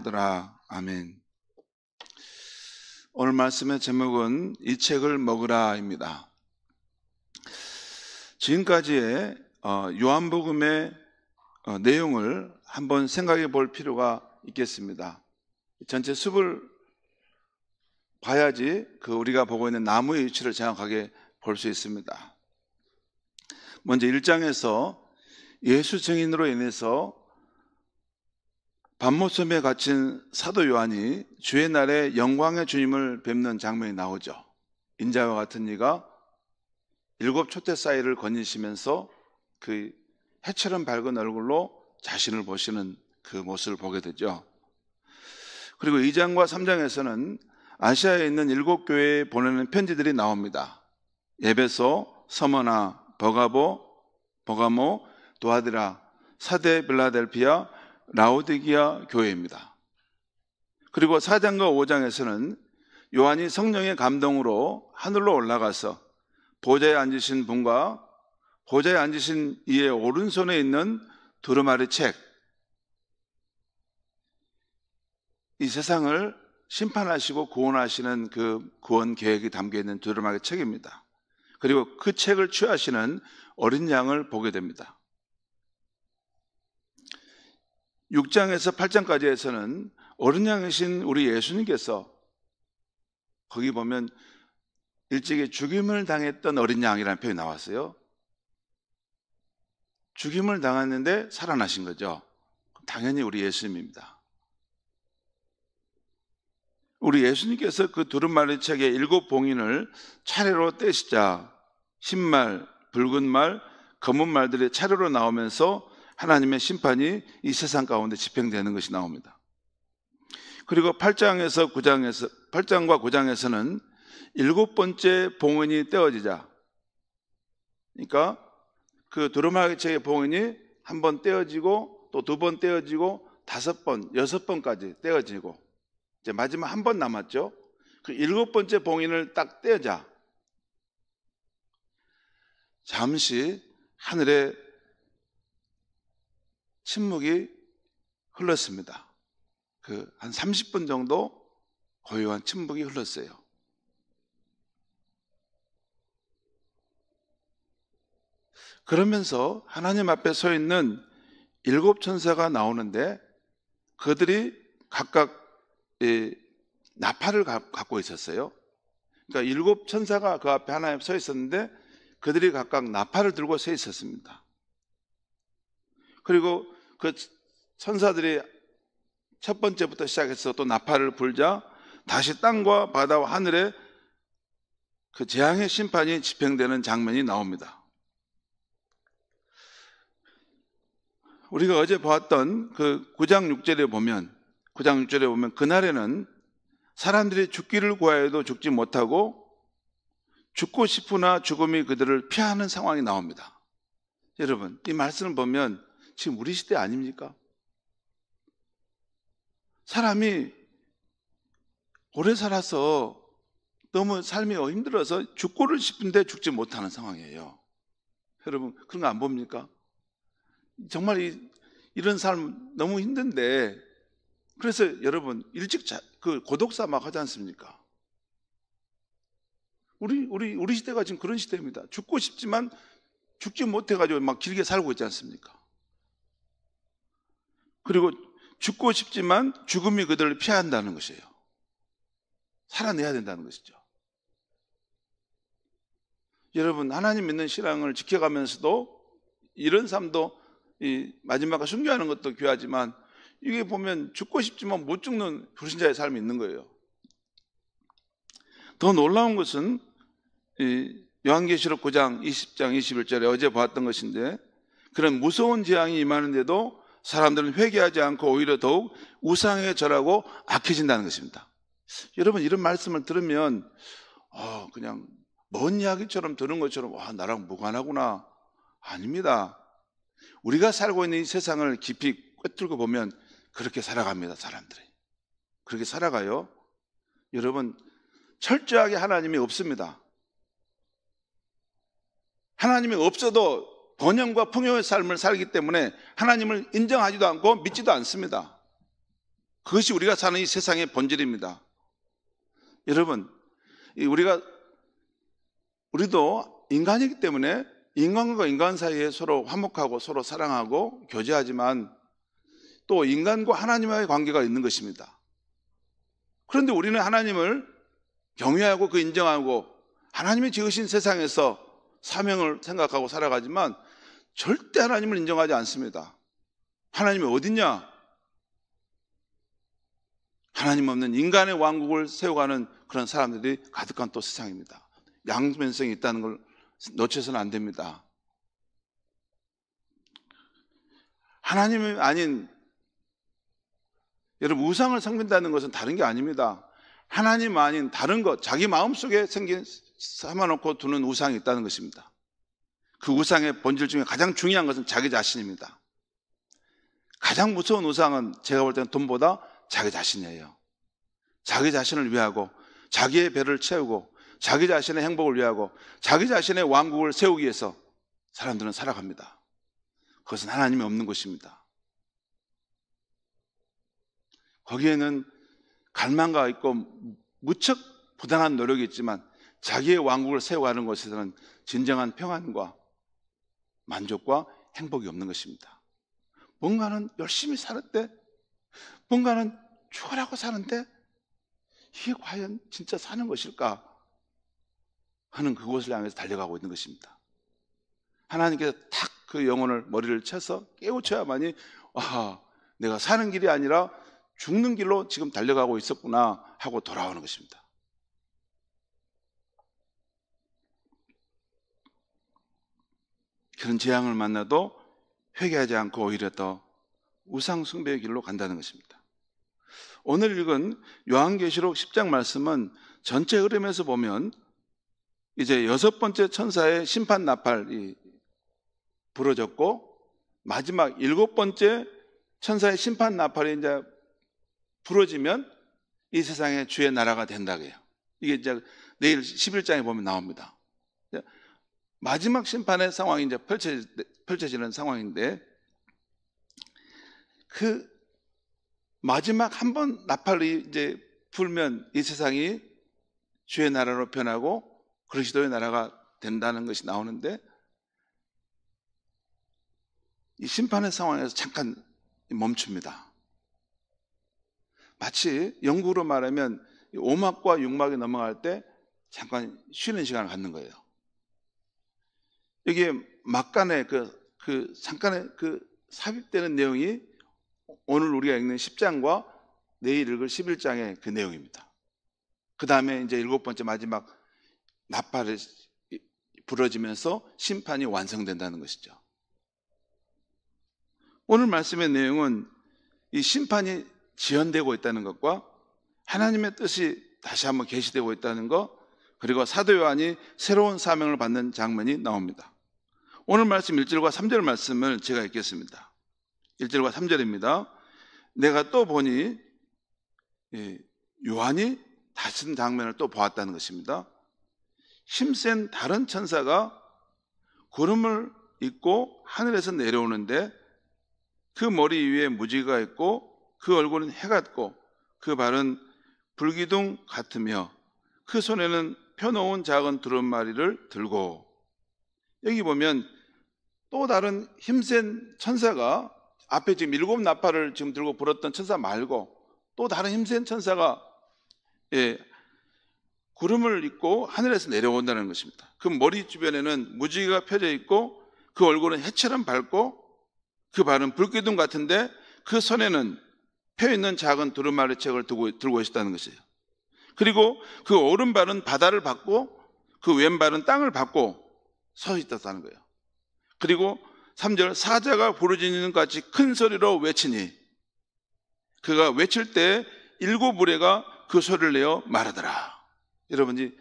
하더라. 아멘. 오늘 말씀의 제목은 이 책을 먹으라입니다. 지금까지의 요한복음의 내용을 한번 생각해 볼 필요가 있겠습니다. 전체 숲을 봐야지 우리가 보고 있는 나무의 위치를 정확하게 볼 수 있습니다. 먼저 1장에서 예수 증인으로 인해서 밤모섬에 갇힌 사도 요한이 주의 날에 영광의 주님을 뵙는 장면이 나오죠. 인자와 같은 이가 7 촛대 사이를 거니시면서 그 해처럼 밝은 얼굴로 자신을 보시는 그 모습을 보게 되죠. 그리고 2장과 3장에서는 아시아에 있는 7 교회에 보내는 편지들이 나옵니다. 에베소, 서머나, 버가모, 도아디라, 사데 빌라델피아, 라오디기아 교회입니다. 그리고 4장과 5장에서는 요한이 성령의 감동으로 하늘로 올라가서 보좌에 앉으신 분과 보좌에 앉으신 이의 오른손에 있는 두루마리 책, 이 세상을 심판하시고 구원하시는 그 구원 계획이 담겨있는 두루마리 책입니다. 그리고 그 책을 취하시는 어린 양을 보게 됩니다. 6장에서 8장까지에서는 어린 양이신 우리 예수님께서 거기 보면 일찍이 죽임을 당했던 어린 양이라는 표현이 나왔어요. 죽임을 당했는데 살아나신 거죠. 당연히 우리 예수님입니다. 우리 예수님께서 그 두루마리 책의 7 봉인을 차례로 떼시자 흰말, 붉은 말, 검은 말들이 차례로 나오면서 하나님의 심판이 이 세상 가운데 집행되는 것이 나옵니다. 그리고 8장과 9장에서는 7번째 봉인이 떼어지자, 그러니까 그 두루마리 책의 봉인이 한 번 떼어지고 또 2번 떼어지고 5번, 6번까지 떼어지고 이제 마지막 한 번 남았죠. 그 7번째 봉인을 딱 떼자 잠시 하늘에 침묵이 흘렀습니다. 한 30분 정도 고요한 침묵이 흘렀어요. 그러면서 하나님 앞에 서 있는 7 천사가 나오는데 그들이 각각 나팔을 갖고 있었어요. 그러니까 7 천사가 그 앞에 하나님 서 있었는데 그들이 각각 나팔을 들고 서 있었습니다. 그리고 그 천사들이 첫 번째부터 시작해서 또 나팔을 불자 다시 땅과 바다와 하늘에 그 재앙의 심판이 집행되는 장면이 나옵니다. 우리가 어제 보았던 그 9장 6절에 보면 그날에는 사람들이 죽기를 구하여도 죽지 못하고 죽고 싶으나 죽음이 그들을 피하는 상황이 나옵니다. 여러분, 이 말씀을 보면 지금 우리 시대 아닙니까? 사람이 오래 살아서 너무 삶이 힘들어서 죽고를 싶은데 죽지 못하는 상황이에요. 여러분, 그런 거 안 봅니까? 정말 이런 삶 너무 힘든데, 그래서 여러분 일찍 고독사 막 하지 않습니까? 우리 시대가 지금 그런 시대입니다. 죽고 싶지만 죽지 못해가지고 막 길게 살고 있지 않습니까? 그리고 죽고 싶지만 죽음이 그들을 피한다는 것이에요. 살아내야 된다는 것이죠. 여러분, 하나님 믿는 신앙을 지켜가면서도 이런 삶도 마지막에 순교하는 것도 귀하지만 이게 보면 죽고 싶지만 못 죽는 불신자의 삶이 있는 거예요. 더 놀라운 것은 요한계시록 9장 20장 21절에 어제 보았던 것인데, 그런 무서운 재앙이 임하는데도 사람들은 회개하지 않고 오히려 더욱 우상에 절하고 악해진다는 것입니다. 여러분, 이런 말씀을 들으면 그냥 먼 이야기처럼 들은 것처럼 나랑 무관하구나. 아닙니다. 우리가 살고 있는 이 세상을 깊이 꿰뚫고 보면 그렇게 살아갑니다. 사람들이 그렇게 살아가요. 여러분, 철저하게 하나님이 없습니다. 하나님이 없어도 번영과 풍요의 삶을 살기 때문에 하나님을 인정하지도 않고 믿지도 않습니다. 그것이 우리가 사는 이 세상의 본질입니다. 여러분, 우리도 인간이기 때문에 인간과 인간 사이에 서로 화목하고 서로 사랑하고 교제하지만 또 인간과 하나님과의 관계가 있는 것입니다. 그런데 우리는 하나님을 경외하고 그 인정하고 하나님이 지으신 세상에서 사명을 생각하고 살아가지만 절대 하나님을 인정하지 않습니다. 하나님이 어딨냐? 하나님 없는 인간의 왕국을 세워가는 그런 사람들이 가득한 또 세상입니다. 양면성이 있다는 걸 놓쳐서는 안 됩니다. 하나님이 아닌, 여러분, 우상을 섬긴다는 것은 다른 게 아닙니다. 하나님 아닌 다른 것, 자기 마음속에 삼아놓고 두는 우상이 있다는 것입니다. 그 우상의 본질 중에 가장 중요한 것은 자기 자신입니다. 가장 무서운 우상은 제가 볼 때는 돈보다 자기 자신이에요. 자기 자신을 위하고 자기의 배를 채우고 자기 자신의 행복을 위하고 자기 자신의 왕국을 세우기 위해서 사람들은 살아갑니다. 그것은 하나님이 없는 것입니다. 거기에는 갈망가 있고 무척 부단한 노력이 있지만 자기의 왕국을 세워가는 것에서는 진정한 평안과 만족과 행복이 없는 것입니다. 뭔가는 열심히 사는데, 뭔가는 죽으라고 사는데 이게 과연 진짜 사는 것일까 하는 그곳을 향해서 달려가고 있는 것입니다. 하나님께서 탁 그 영혼을 머리를 쳐서 깨우쳐야만이 내가 사는 길이 아니라 죽는 길로 지금 달려가고 있었구나 하고 돌아오는 것입니다. 그런 재앙을 만나도 회개하지 않고 오히려 더 우상 숭배의 길로 간다는 것입니다. 오늘 읽은 요한계시록 10장 말씀은 전체 흐름에서 보면 이제 6번째 천사의 심판 나팔이 부러졌고 마지막 7번째 천사의 심판 나팔이 이제 부러지면 이 세상의 주의 나라가 된다고 해요. 이게 이제 내일 11장에 보면 나옵니다. 마지막 심판의 상황이 이제 펼쳐지는 상황인데, 그 마지막 한 번 나팔이 이제 불면 이 세상이 주의 나라로 변하고 그리스도의 나라가 된다는 것이 나오는데, 이 심판의 상황에서 잠깐 멈춥니다. 마치 영국으로 말하면 오막과 육막이 넘어갈 때 잠깐 쉬는 시간을 갖는 거예요. 이게 막간에 잠깐의 삽입되는 내용이 오늘 우리가 읽는 10장과 내일 읽을 11장의 그 내용입니다. 그 다음에 이제 7번째 마지막 나팔이 부러지면서 심판이 완성된다는 것이죠. 오늘 말씀의 내용은 이 심판이 지연되고 있다는 것과 하나님의 뜻이 다시 한번 계시되고 있다는 것, 그리고 사도 요한이 새로운 사명을 받는 장면이 나옵니다. 오늘 말씀 1절과 3절 말씀을 제가 읽겠습니다. 1절과 3절입니다. 내가 또 보니 요한이 다른 장면을 또 보았다는 것입니다. 힘센 다른 천사가 구름을 입고 하늘에서 내려오는데 그 머리 위에 무지개가 있고 그 얼굴은 해 같고 그 발은 불기둥 같으며 그 손에는 펴놓은 작은 두루마리를 들고, 여기 보면 또 다른 힘센 천사가, 앞에 지금 7 나팔을 지금 들고 불었던 천사 말고 또 다른 힘센 천사가 구름을 입고 하늘에서 내려온다는 것입니다. 그 머리 주변에는 무지개가 펴져 있고 그 얼굴은 해처럼 밝고 그 발은 불기둥 같은데 그 손에는 펴있는 작은 두루마리 책을 들고 있었다는 것이에요. 그리고 그 오른발은 바다를 밟고 그 왼발은 땅을 밟고 서 있었다는 거예요. 그리고 3절, 사자가 부르짖는 같이 큰 소리로 외치니 그가 외칠 때 7 무리가 그 소리를 내어 말하더라. 여러분이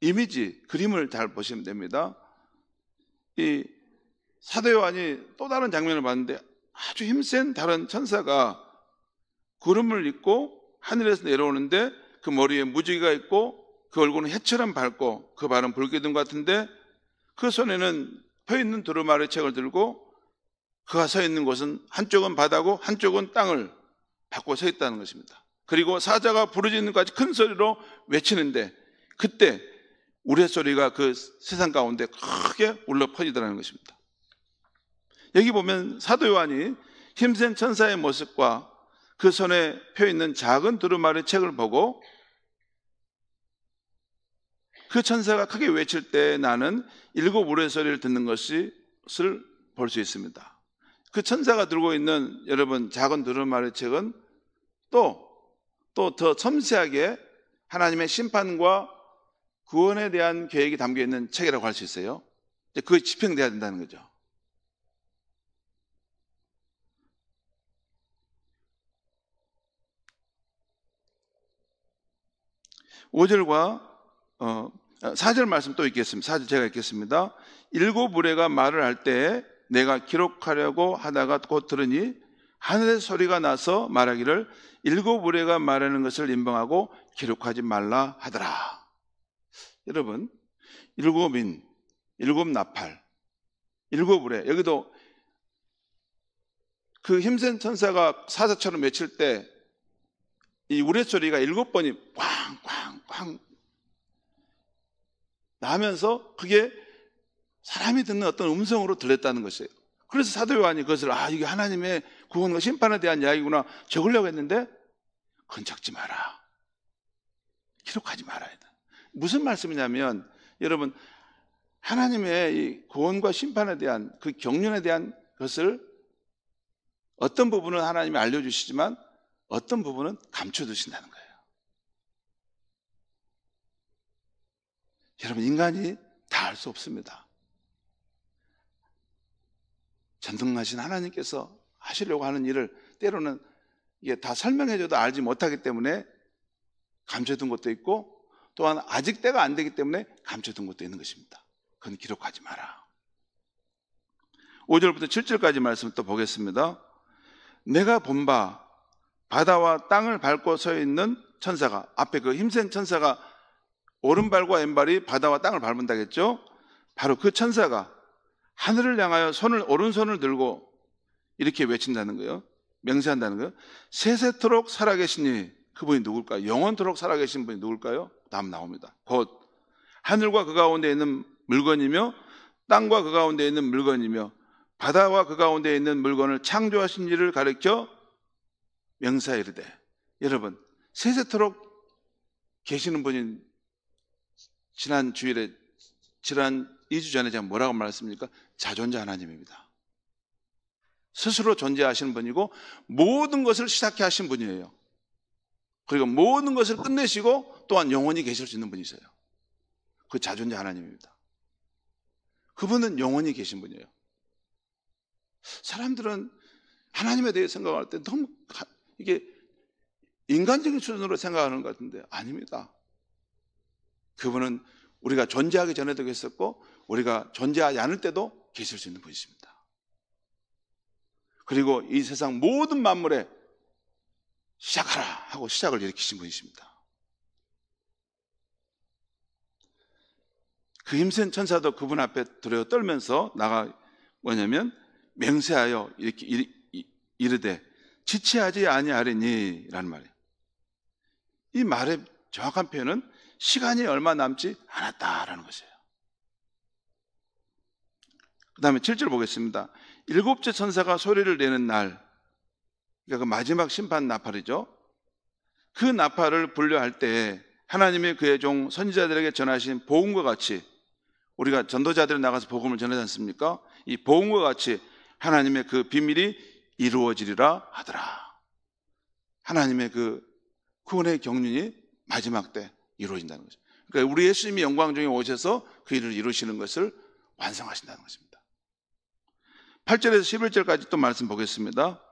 이미지, 그림을 잘 보시면 됩니다. 이 사도 요한이 또 다른 장면을 봤는데 아주 힘센 다른 천사가 구름을 입고 하늘에서 내려오는데 그 머리에 무지개가 있고 그 얼굴은 해처럼 밝고 그 발은 불기둥 같은데 그 손에는 펴있는 두루마리 책을 들고 그가 서 있는 곳은 한쪽은 바다고 한쪽은 땅을 받고 서 있다는 것입니다. 그리고 사자가 부르짖는 것까지 큰 소리로 외치는데 그때 우레소리가 그 세상 가운데 크게 울려 퍼지더라는 것입니다. 여기 보면 사도 요한이 힘센 천사의 모습과 그 손에 펴있는 작은 두루마리 책을 보고 그 천사가 크게 외칠 때 나는 7 우레소리를 듣는 것을 볼 수 있습니다. 그 천사가 들고 있는 여러분 작은 두루마리 책은 또 더 섬세하게 하나님의 심판과 구원에 대한 계획이 담겨 있는 책이라고 할 수 있어요. 그게 집행돼야 된다는 거죠. (5절과 4절) 말씀 또 읽겠습니다. 4절 제가 읽겠습니다. 7 우레가 말을 할 때에 내가 기록하려고 하다가 곧 들으니 하늘의 소리가 나서 말하기를 7 우레가 말하는 것을 임봉하고 기록하지 말라 하더라. 여러분 7인, 7 나팔, 7 우레, 여기도 그 힘센 천사가 사자처럼 외칠 때 이 우레소리가 7번이 꽝꽝꽝 나면서 그게 사람이 듣는 어떤 음성으로 들렸다는 것이에요. 그래서 사도 요한이 그것을 이게 하나님의 구원과 심판에 대한 이야기구나 적으려고 했는데 그건 적지 마라, 기록하지 말아야 돼. 무슨 말씀이냐면 여러분 하나님의 이 구원과 심판에 대한 그 경륜에 대한 것을 어떤 부분은 하나님이 알려주시지만 어떤 부분은 감춰두신다는 거예요. 여러분 인간이 다 알 수 없습니다. 전능하신 하나님께서 하시려고 하는 일을 때로는 이게 다 설명해줘도 알지 못하기 때문에 감춰둔 것도 있고 또한 아직 때가 안 되기 때문에 감춰둔 것도 있는 것입니다. 그건 기록하지 마라. 5절부터 7절까지 말씀 또 보겠습니다. 내가 본 바 바다와 땅을 밟고 서 있는 천사가, 앞에 그 힘센 천사가 오른발과 왼발이 바다와 땅을 밟는다겠죠. 바로 그 천사가 하늘을 향하여 오른손을 들고 이렇게 외친다는 거예요. 맹세한다는 거예요. 세세토록 살아계시니, 그분이 누굴까요? 영원토록 살아계신 분이 누굴까요? 다음 나옵니다. 곧 하늘과 그 가운데 있는 물건이며 땅과 그 가운데 있는 물건이며 바다와 그 가운데 있는 물건을 창조하신 이를 가리켜 명사에 이르되. 여러분 세세토록 계시는 분이 지난 2주 전에 제가 뭐라고 말했습니까? 자존자 하나님입니다. 스스로 존재하시는 분이고 모든 것을 시작해 하신 분이에요. 그리고 모든 것을 끝내시고 또한 영원히 계실 수 있는 분이세요. 그 자존자 하나님입니다. 그분은 영원히 계신 분이에요. 사람들은 하나님에 대해 생각할 때 너무 이게 인간적인 수준으로 생각하는 것 같은데 아닙니다. 그분은 우리가 존재하기 전에도 계셨고 우리가 존재하지 않을 때도 계실 수 있는 분이십니다. 그리고 이 세상 모든 만물에 시작하라 하고 시작을 일으키신 분이십니다. 그 힘센 천사도 그분 앞에 두려워 떨면서 뭐냐면 맹세하여 이렇게 이르되 지체하지 아니하리니 라는 말이에요. 이 말의 정확한 표현은 시간이 얼마 남지 않았다라는 것이에요. 그 다음에 7절 보겠습니다. 7째 천사가 소리를 내는 날, 그러니까 그 마지막 심판 나팔이죠. 그 나팔을 불려할 때 하나님이 그의 종 선지자들에게 전하신 복음과 같이, 우리가 전도자들이 나가서 복음을 전하지 않습니까? 이 복음과 같이 하나님의 그 비밀이 이루어지리라 하더라. 하나님의 그 구원의 경륜이 마지막 때 이루어진다는 거죠. 그러니까 우리 예수님이 영광 중에 오셔서 그 일을 이루시는 것을 완성하신다는 것입니다. 8절에서 11절까지 또 말씀 보겠습니다.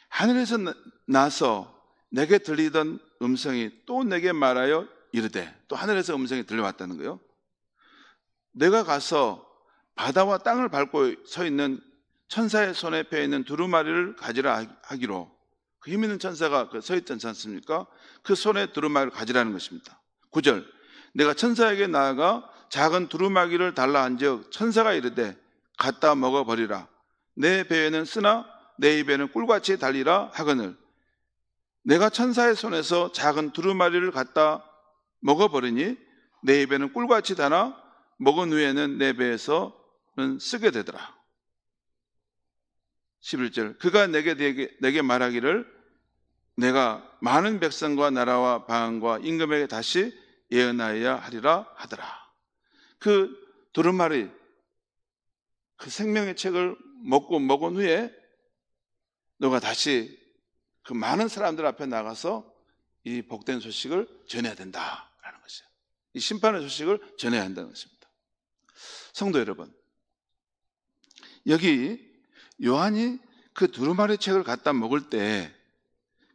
하늘에서 나서 내게 들리던 음성이 또 내게 말하여 이르되, 또 하늘에서 음성이 들려왔다는 거예요. 내가 가서 바다와 땅을 밟고 서 있는 천사의 손에 펴 있는 두루마리를 가지라 하기로, 그 힘 있는 천사가 서 있지 않습니까? 그 손에 두루마리를 가지라는 것입니다. 9절, 내가 천사에게 나아가 작은 두루마기를 달라 한즉 천사가 이르되 갖다 먹어버리라. 내 배에는 쓰나 내 입에는 꿀같이 달리라 하거늘 내가 천사의 손에서 작은 두루마리를 갖다 먹어버리니 내 입에는 꿀같이 달아 먹은 후에는 내 배에서는 쓰게 되더라. 11절 그가 내게 말하기를 내가 많은 백성과 나라와 방언과 임금에게 다시 예언하여야 하리라 하더라. 그 두루마리, 그 생명의 책을 먹은 후에 너가 다시 그 많은 사람들 앞에 나가서 이 복된 소식을 전해야 된다라는 것이에요. 이 심판의 소식을 전해야 한다는 것입니다. 성도 여러분, 여기 요한이 그 두루마리 책을 갖다 먹을 때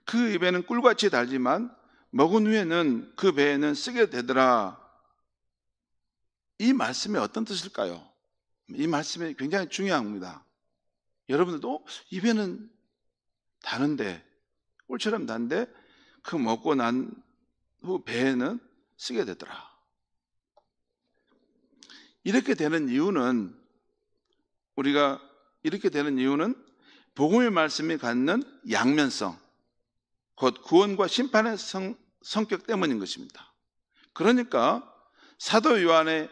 그 입에는 꿀같이 달지만 먹은 후에는 그 배에는 쓰게 되더라. 이 말씀이 어떤 뜻일까요? 이 말씀이 굉장히 중요합니다. 여러분들도 입에는 다는데, 꿀처럼 단데 그 먹고 난 후 배에는 쓰게 되더라. 이렇게 되는 이유는 복음의 말씀이 갖는 양면성, 곧 구원과 심판의 성격 때문인 것입니다. 그러니까 사도 요한의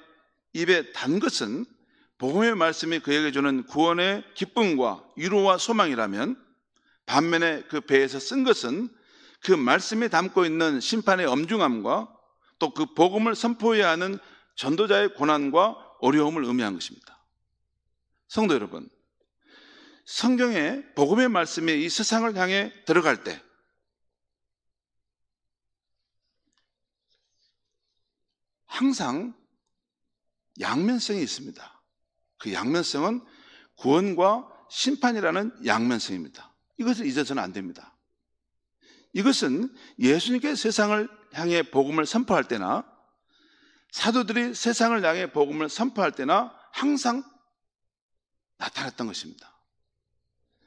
입에 단 것은 복음의 말씀이 그에게 주는 구원의 기쁨과 위로와 소망이라면, 반면에 그 배에서 쓴 것은 그 말씀이 담고 있는 심판의 엄중함과 또 그 복음을 선포해야 하는 전도자의 고난과 어려움을 의미한 것입니다. 성도 여러분, 성경의 복음의 말씀이 이 세상을 향해 들어갈 때 항상 양면성이 있습니다. 그 양면성은 구원과 심판이라는 양면성입니다. 이것을 잊어서는 안 됩니다. 이것은 예수님께서 세상을 향해 복음을 선포할 때나 사도들이 세상을 향해 복음을 선포할 때나 항상 나타났던 것입니다.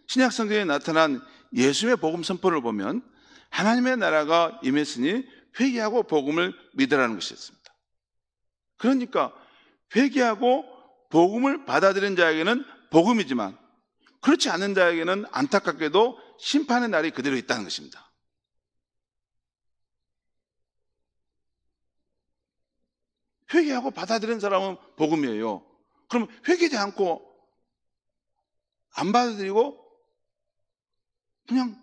신약 성경에 나타난 예수의 복음 선포를 보면 하나님의 나라가 임했으니 회개하고 복음을 믿으라는 것이었습니다. 그러니까 회개하고 복음을 받아들인 자에게는 복음이지만 그렇지 않은 자에게는 안타깝게도 심판의 날이 그대로 있다는 것입니다. 회개하고 받아들인 사람은 복음이에요. 그럼 회개하지 않고 안 받아들이고 그냥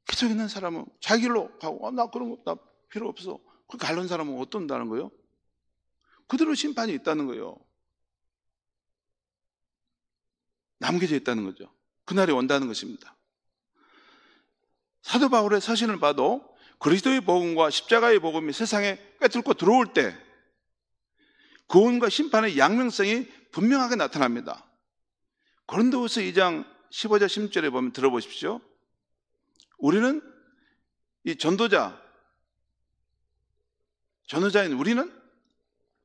계속 있는 사람은 자기 길로 가고 나 그런 거 나 필요 없어. 그렇게 가려는 사람은 어떤다는 거예요? 그대로 심판이 있다는 거예요. 남겨져 있다는 거죠. 그날이 온다는 것입니다. 사도 바울의 서신을 봐도 그리스도의 복음과 십자가의 복음이 세상에 꿰뚫고 들어올 때 구원과 심판의 양면성이 분명하게 나타납니다. 고린도후서 2장 15절 16절에 보면 들어보십시오. 우리는 이 전도자인 우리는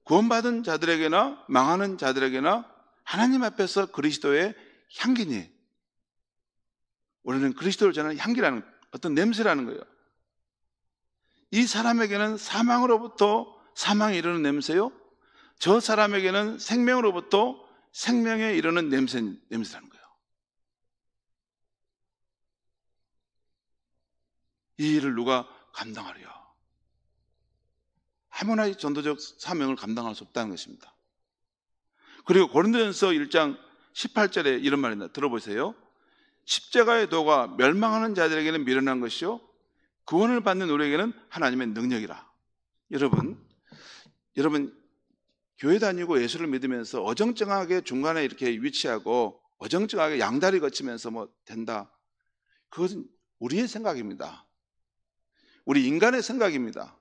구원받은 자들에게나 망하는 자들에게나 하나님 앞에서 그리스도의 향기니, 우리는 그리스도를 전하는 향기라는 어떤 냄새라는 거예요. 이 사람에게는 사망으로부터 사망에 이르는 냄새요, 저 사람에게는 생명으로부터 생명에 이르는 냄새라는 거예요. 이 일을 누가 감당하려? 아무나 이 전도적 사명을 감당할 수 없다는 것입니다. 그리고 고린도전서 1장 18절에 이런 말이 나 들어보세요. 십자가의 도가 멸망하는 자들에게는 미련한 것이요 구원을 받는 우리에게는 하나님의 능력이라. 여러분 교회 다니고 예수를 믿으면서 어정쩡하게 중간에 이렇게 위치하고 어정쩡하게 양다리 거치면서 뭐 된다, 그것은 우리의 생각입니다. 우리 인간의 생각입니다.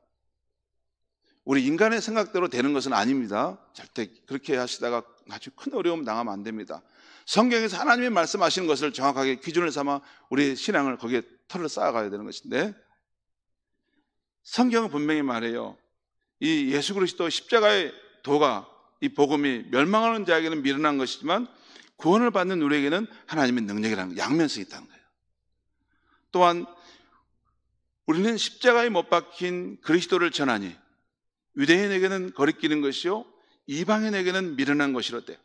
우리 인간의 생각대로 되는 것은 아닙니다. 절대 그렇게 하시다가 아주 큰 어려움 당하면 안 됩니다. 성경에서 하나님의 말씀하시는 것을 정확하게 기준을 삼아 우리 신앙을 거기에 털을 쌓아가야 되는 것인데, 성경은 분명히 말해요. 이 예수 그리스도 십자가의 도가, 이 복음이 멸망하는 자에게는 미련한 것이지만 구원을 받는 우리에게는 하나님의 능력이라는 양면성이 있다는 거예요. 또한 우리는 십자가에 못 박힌 그리스도를 전하니 유대인에게는 거리끼는 것이요 이방인에게는 미련한 것이로되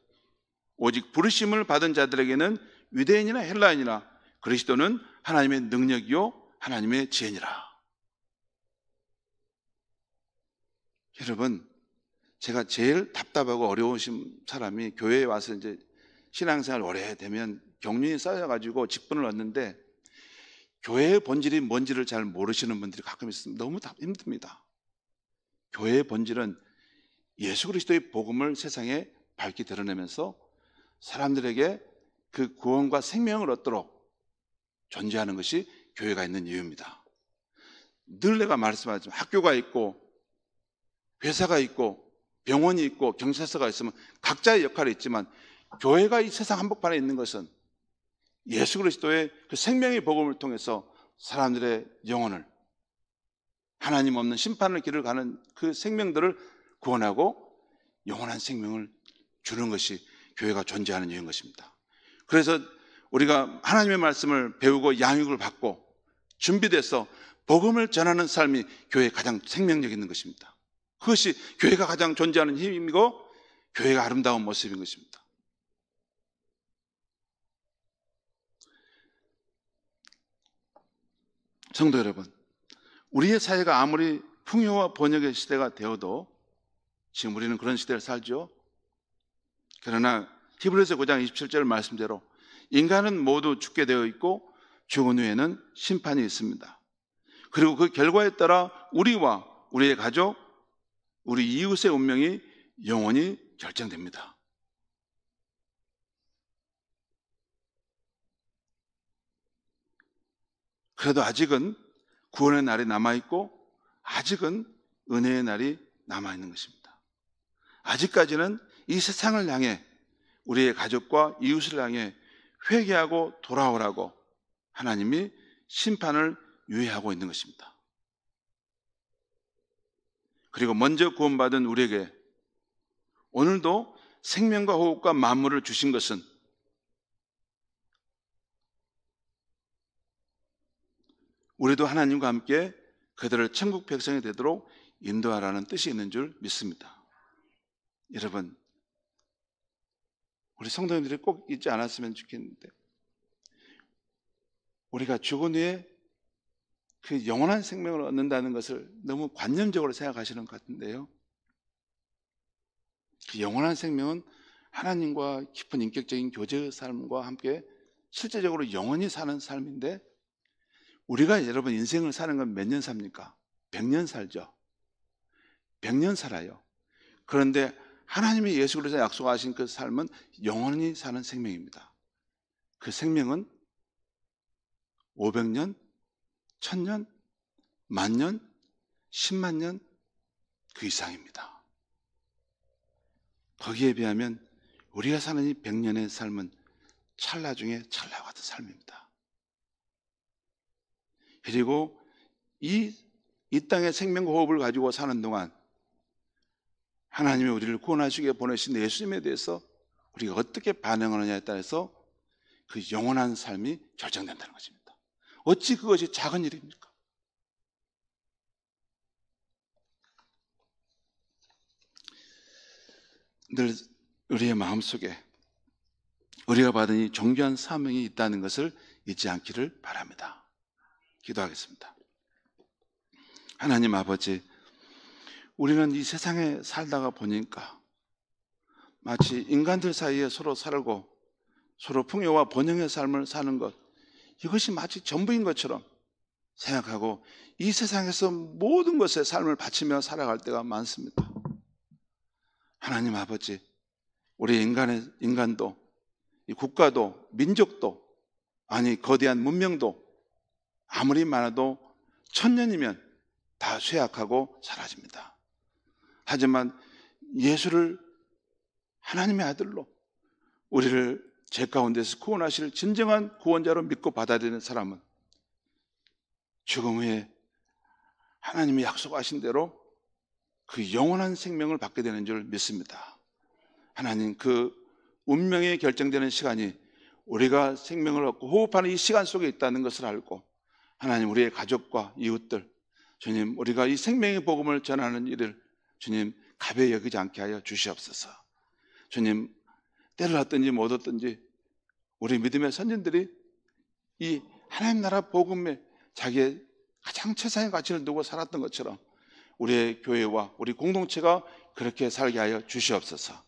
오직 부르심을 받은 자들에게는 유대인이나 헬라인이나 그리스도는 하나님의 능력이요 하나님의 지혜니라. 여러분, 제가 제일 답답하고 어려우신 사람이 교회에 와서 이제 신앙생활 오래 되면 경륜이 쌓여가지고 직분을 얻는데 교회의 본질이 뭔지를 잘 모르시는 분들이 가끔 있습니다. 너무 힘듭니다. 교회의 본질은 예수 그리스도의 복음을 세상에 밝히 드러내면서 사람들에게 그 구원과 생명을 얻도록 존재하는 것이 교회가 있는 이유입니다. 늘 내가 말씀하지만 학교가 있고 회사가 있고 병원이 있고 경찰서가 있으면 각자의 역할이 있지만 교회가 이 세상 한복판에 있는 것은 예수 그리스도의 그 생명의 복음을 통해서 사람들의 영혼을, 하나님 없는 심판의 길을 가는 그 생명들을 구원하고 영원한 생명을 주는 것이 교회가 존재하는 이유인 것입니다. 그래서 우리가 하나님의 말씀을 배우고 양육을 받고 준비돼서 복음을 전하는 삶이 교회에 가장 생명력 있는 것입니다. 그것이 교회가 가장 존재하는 힘이고 교회가 아름다운 모습인 것입니다. 성도 여러분, 우리의 사회가 아무리 풍요와 번영의 시대가 되어도 지금 우리는 그런 시대를 살죠. 그러나 히브리서 9장 27절 말씀대로 인간은 모두 죽게 되어 있고 죽은 후에는 심판이 있습니다. 그리고 그 결과에 따라 우리와 우리의 가족, 우리 이웃의 운명이 영원히 결정됩니다. 그래도 아직은 구원의 날이 남아있고 아직은 은혜의 날이 남아있는 것입니다. 아직까지는 이 세상을 향해 우리의 가족과 이웃을 향해 회개하고 돌아오라고 하나님이 심판을 유예하고 있는 것입니다. 그리고 먼저 구원받은 우리에게 오늘도 생명과 호흡과 만물을 주신 것은 우리도 하나님과 함께 그들을 천국 백성이 되도록 인도하라는 뜻이 있는 줄 믿습니다. 여러분, 우리 성도님들이 꼭 잊지 않았으면 좋겠는데 우리가 죽은 후에 그 영원한 생명을 얻는다는 것을 너무 관념적으로 생각하시는 것 같은데요. 그 영원한 생명은 하나님과 깊은 인격적인 교제의 삶과 함께 실제적으로 영원히 사는 삶인데 우리가 여러분 인생을 사는 건 몇 년 삽니까? 100년 살죠. 100년 살아요. 그런데 하나님이 예수 그리스도에 약속하신 그 삶은 영원히 사는 생명입니다. 그 생명은 500년, 1000년, 만년, 10만 년 그 이상입니다. 거기에 비하면 우리가 사는 이 100년의 삶은 찰나 중에 찰나 같은 삶입니다. 그리고 이 땅의 생명과 호흡을 가지고 사는 동안 하나님이 우리를 구원하시기 위해 보내신 예수님에 대해서 우리가 어떻게 반응하느냐에 따라서 그 영원한 삶이 결정된다는 것입니다. 어찌 그것이 작은 일입니까? 늘 우리의 마음속에 우리가 받은 이 존귀한 사명이 있다는 것을 잊지 않기를 바랍니다. 기도하겠습니다. 하나님 아버지, 우리는 이 세상에 살다가 보니까 마치 인간들 사이에 서로 살고 서로 풍요와 번영의 삶을 사는 것, 이것이 마치 전부인 것처럼 생각하고 이 세상에서 모든 것에 삶을 바치며 살아갈 때가 많습니다. 하나님 아버지, 우리 인간도, 이 국가도, 민족도, 아니 거대한 문명도 아무리 많아도 1000년이면 다 쇠약하고 사라집니다. 하지만 예수를 하나님의 아들로 우리를 죄 가운데서 구원하실 진정한 구원자로 믿고 받아들이는 사람은 죽음 후에 하나님이 약속하신 대로 그 영원한 생명을 받게 되는 줄 믿습니다. 하나님, 그 운명이 결정되는 시간이 우리가 생명을 얻고 호흡하는 이 시간 속에 있다는 것을 알고 하나님, 우리의 가족과 이웃들, 주님, 우리가 이 생명의 복음을 전하는 일을 주님 가벼이 여기지 않게 하여 주시옵소서. 주님, 때를 얻든지 못 얻든지 우리 믿음의 선진들이 이 하나님 나라 복음에 자기의 가장 최상의 가치를 두고 살았던 것처럼 우리의 교회와 우리 공동체가 그렇게 살게 하여 주시옵소서.